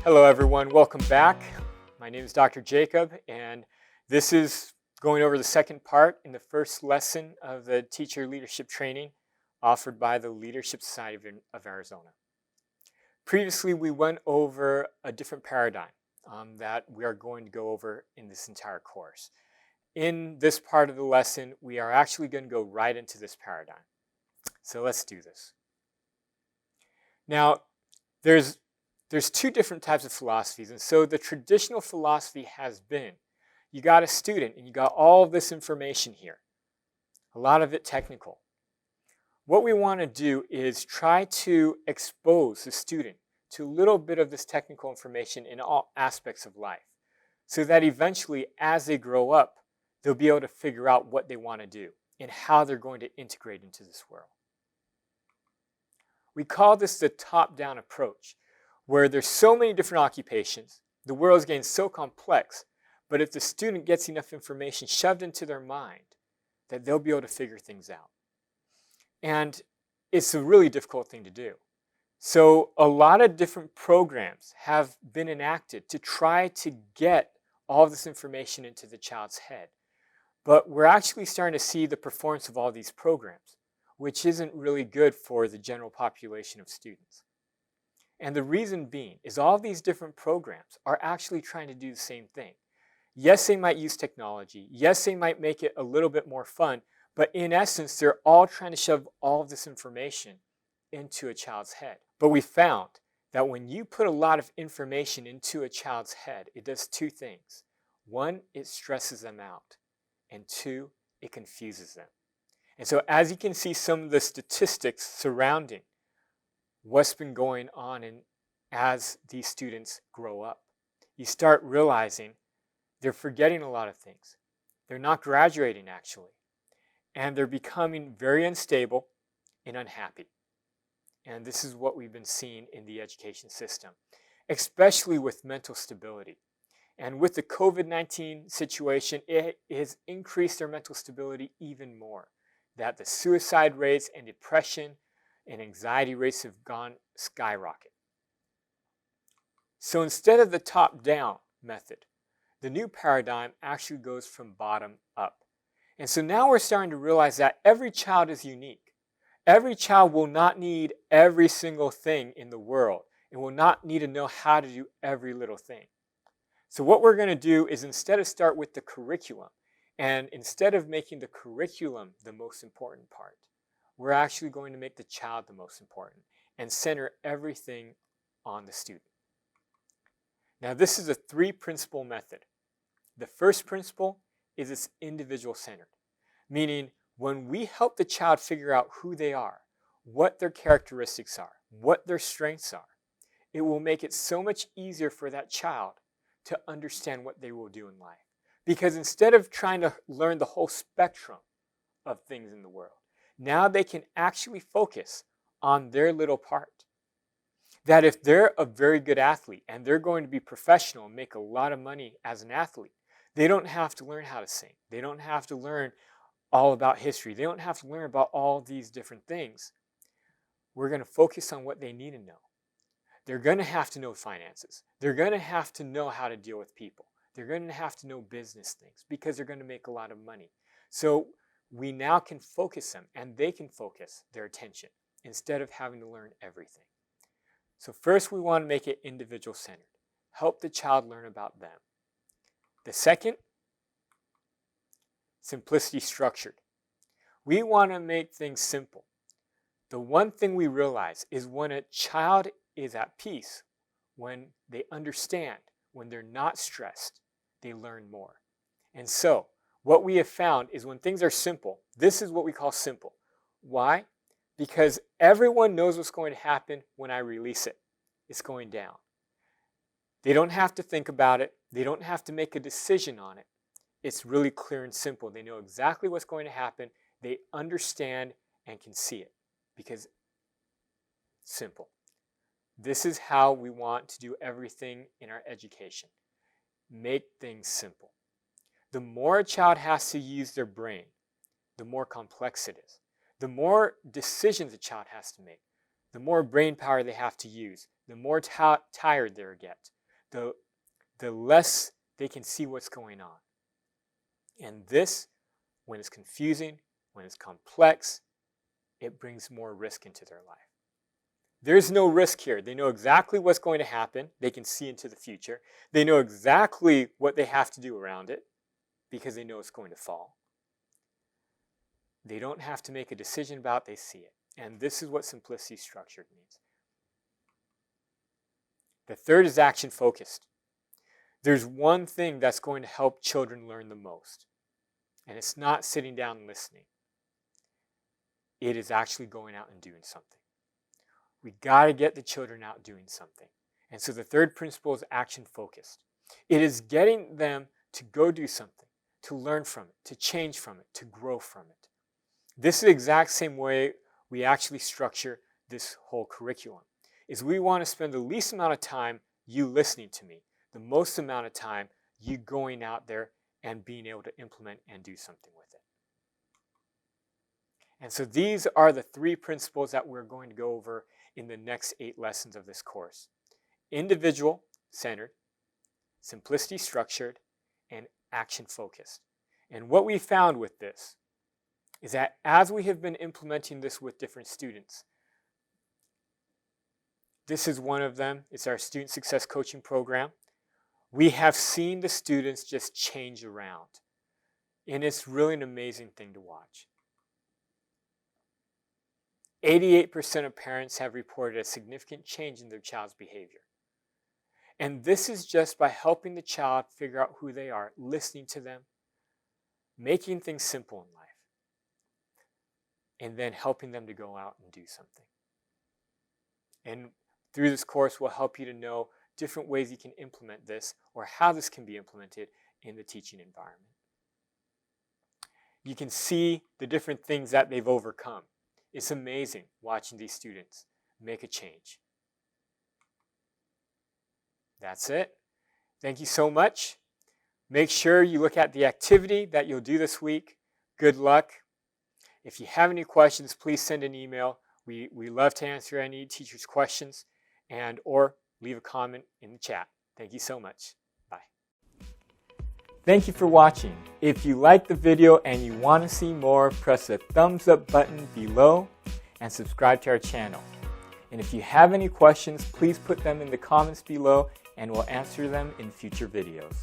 Hello everyone, welcome back. My name is Dr. Jacob, and this is going over the second part in the first lesson of the teacher leadership training offered by the Leadership Society of Arizona. Previously, we went over a different paradigm that we are going to go over in this entire course. In this part of the lesson, we are actually going to go right into this paradigm. So let's do this. Now, there's two different types of philosophies, and so the traditional philosophy has been, you got a student and you got all of this information here, a lot of it technical. What we want to do is try to expose the student to a little bit of this technical information in all aspects of life, so that eventually, as they grow up, they'll be able to figure out what they want to do and how they're going to integrate into this world. We call this the top-down approach, where there's so many different occupations, the world is getting so complex, but if the student gets enough information shoved into their mind, that they'll be able to figure things out. And it's a really difficult thing to do. So a lot of different programs have been enacted to try to get all of this information into the child's head. But we're actually starting to see the performance of all these programs, which isn't really good for the general population of students. And the reason being is all these different programs are actually trying to do the same thing. Yes, they might use technology. Yes, they might make it a little bit more fun. But in essence, they're all trying to shove all of this information into a child's head. But we found that when you put a lot of information into a child's head, it does two things. One, it stresses them out. And two, it confuses them. And so as you can see some of the statistics surrounding what's been going on as these students grow up, you start realizing they're forgetting a lot of things. They're not graduating actually. And they're becoming very unstable and unhappy. And this is what we've been seeing in the education system, especially with mental stability. And with the COVID-19 situation, it has increased their mental stability even more. That the suicide rates and depression and anxiety rates have gone skyrocket. So instead of the top-down method, the new paradigm actually goes from bottom up. And so now we're starting to realize that every child is unique. Every child will not need every single thing in the world and will not need to know how to do every little thing. So what we're going to do is instead of start with the curriculum, and instead of making the curriculum the most important part, we're actually going to make the child the most important and center everything on the student. Now, this is a three-principle method. The first principle is it's individual-centered, meaning when we help the child figure out who they are, what their characteristics are, what their strengths are, it will make it so much easier for that child to understand what they will do in life. Because instead of trying to learn the whole spectrum of things in the world, now they can actually focus on their little part. That if they're a very good athlete and they're going to be professional and make a lot of money as an athlete, they don't have to learn how to sing. They don't have to learn all about history. They don't have to learn about all these different things. We're going to focus on what they need to know. They're going to have to know finances. They're going to have to know how to deal with people. They're going to have to know business things because they're going to make a lot of money. So we now can focus them and they can focus their attention instead of having to learn everything. So first we want to make it individual-centered. Help the child learn about them. The second, simplicity structured. We want to make things simple. The one thing we realize is when a child is at peace, when they understand, when they're not stressed, they learn more. And so what we have found is when things are simple, this is what we call simple. Why? Because everyone knows what's going to happen when I release it. It's going down. They don't have to think about it. They don't have to make a decision on it. It's really clear and simple. They know exactly what's going to happen. They understand and can see it because it's simple. This is how we want to do everything in our education. Make things simple. The more a child has to use their brain, the more complex it is. The more decisions a child has to make, the more brain power they have to use, the more tired they get, the less they can see what's going on. And this, when it's confusing, when it's complex, it brings more risk into their life. There's no risk here. They know exactly what's going to happen. They can see into the future. They know exactly what they have to do around it because they know it's going to fall. They don't have to make a decision about it. They see it. And this is what simplicity structured means. The third is action focused. There's one thing that's going to help children learn the most. And it's not sitting down and listening. It is actually going out and doing something. We got to get the children out doing something. And so the third principle is action focused. It is getting them to go do something, to learn from it, to change from it, to grow from it. This is the exact same way we actually structure this whole curriculum. Is we want to spend the least amount of time you listening to me, the most amount of time you going out there and being able to implement and do something with it. And so these are the three principles that we're going to go over in the next 8 lessons of this course. Individual centered, simplicity structured, and action focused. And what we found with this is that as we have been implementing this with different students, this is one of them. It's our Student Success Coaching Program. We have seen the students just change around. And it's really an amazing thing to watch. 88% of parents have reported a significant change in their child's behavior. And this is just by helping the child figure out who they are, listening to them, making things simple in life, and then helping them to go out and do something. And through this course, we'll help you to know different ways you can implement this or how this can be implemented in the teaching environment. You can see the different things that they've overcome. It's amazing watching these students make a change. That's it. Thank you so much. Make sure you look at the activity that you'll do this week. Good luck. If you have any questions, please send an email. We love to answer any teachers' questions and or leave a comment in the chat. Thank you so much. Bye. Thank you for watching. If you liked the video and you want to see more, press the thumbs up button below and subscribe to our channel. And if you have any questions, please put them in the comments below and we'll answer them in future videos.